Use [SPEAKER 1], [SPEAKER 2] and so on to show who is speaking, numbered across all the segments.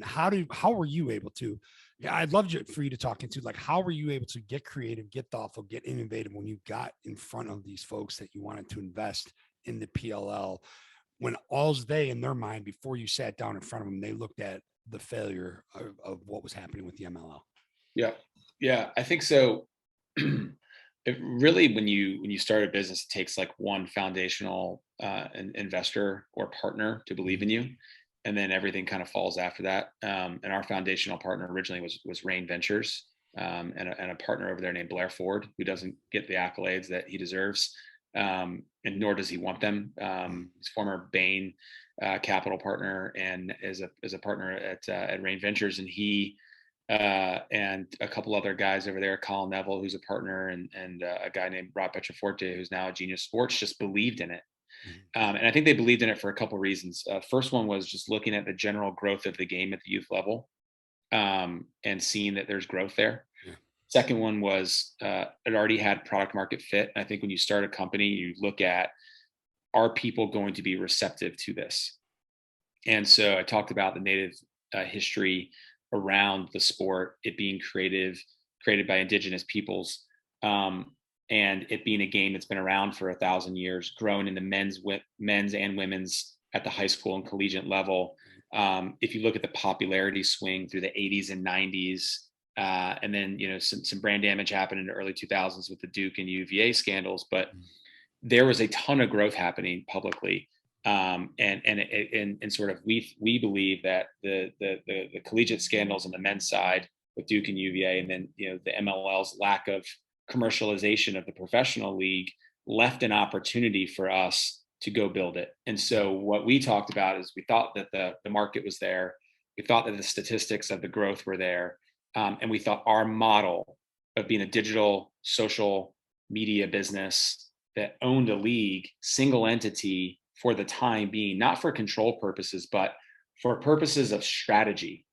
[SPEAKER 1] And how were you able to, yeah, I'd love for you to talk into like, how were you able to get creative, get thoughtful, get innovative when you got in front of these folks that you wanted to invest in the PLL, when all's they in their mind before you sat down in front of them, they looked at the failure of what was happening with the MLL?
[SPEAKER 2] Yeah. Yeah, I think so. It really, when you start a business, it takes like one foundational investor or partner to believe
[SPEAKER 1] Mhm.
[SPEAKER 2] in you, and then everything kind of falls after that. And our foundational partner originally was Rain Ventures, and a partner over there named Blair Ford, who doesn't get the accolades that he deserves, and nor does he want them. He's former Bain capital partner and is a partner at Rain Ventures, and he and a couple other guys over there, Colin Neville, who's a partner, and a guy named Rob Petroforte, who's now at Genius Sports, just believed in it.
[SPEAKER 1] Mhm.
[SPEAKER 2] And I think they believed in it for a couple of reasons. First one was just looking at the general growth of the game at the youth level, and seeing that there's growth there.
[SPEAKER 1] Yeah.
[SPEAKER 2] Second one was it already had product market fit. I think when you start a company, you look at, are people going to be receptive to this? And so I talked about the native history around the sport, it being created by indigenous peoples, and it being a game that's been around for 1,000 years, grown in the men's and women's at the high school and collegiate level. If you look at the popularity swing through the 80s and 90s, and then some brand damage happened in the early 2000s with the Duke and UVA scandals, but
[SPEAKER 1] Mhm.
[SPEAKER 2] there was a ton of growth happening publicly. And sort of we believe that the collegiate scandals on the men's side with Duke and UVA, and then the MLL's lack of commercialization of the professional league, left an opportunity for us to go build it. And so what we talked about is, we thought that the market was there, we thought that the statistics of the growth were there, and we thought our model of being a digital social media business that owned a league, single entity, for the time being, not for control purposes, but for purposes of strategy,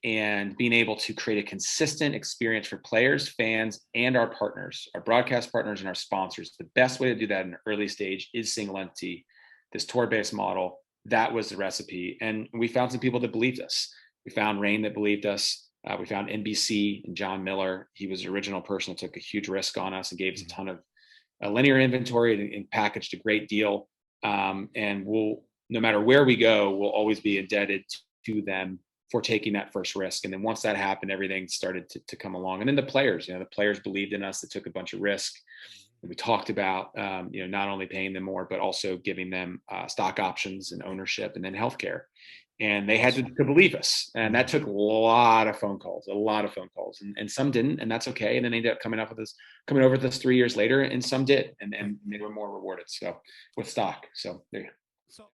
[SPEAKER 2] and being able to create a consistent experience for players, fans, and our partners, our broadcast partners, and our sponsors. The best way to do that in an early stage is single entity, this tour-based model. That was the recipe. And we found some people that believed us. We found Rain that believed us. We found NBC and John Miller. He was the original person that took a huge risk on us and gave us a
[SPEAKER 1] Mhm.
[SPEAKER 2] ton of linear inventory and packaged a great deal. And we'll, no matter where we go, we'll always be indebted to them for taking that first risk. And then once that happened, everything started to come along. And then the players believed in us, that took a bunch of risk. And we talked about, not only paying them more, but also giving them stock options and ownership, and then healthcare. And they had
[SPEAKER 1] Awesome.
[SPEAKER 2] to believe us. And that
[SPEAKER 1] Mhm.
[SPEAKER 2] took a lot of phone calls, and some didn't, and that's okay. And then they ended up coming over with us 3 years later, and some did, and
[SPEAKER 1] Right.
[SPEAKER 2] they were more rewarded. So with stock. So there you go.
[SPEAKER 1] So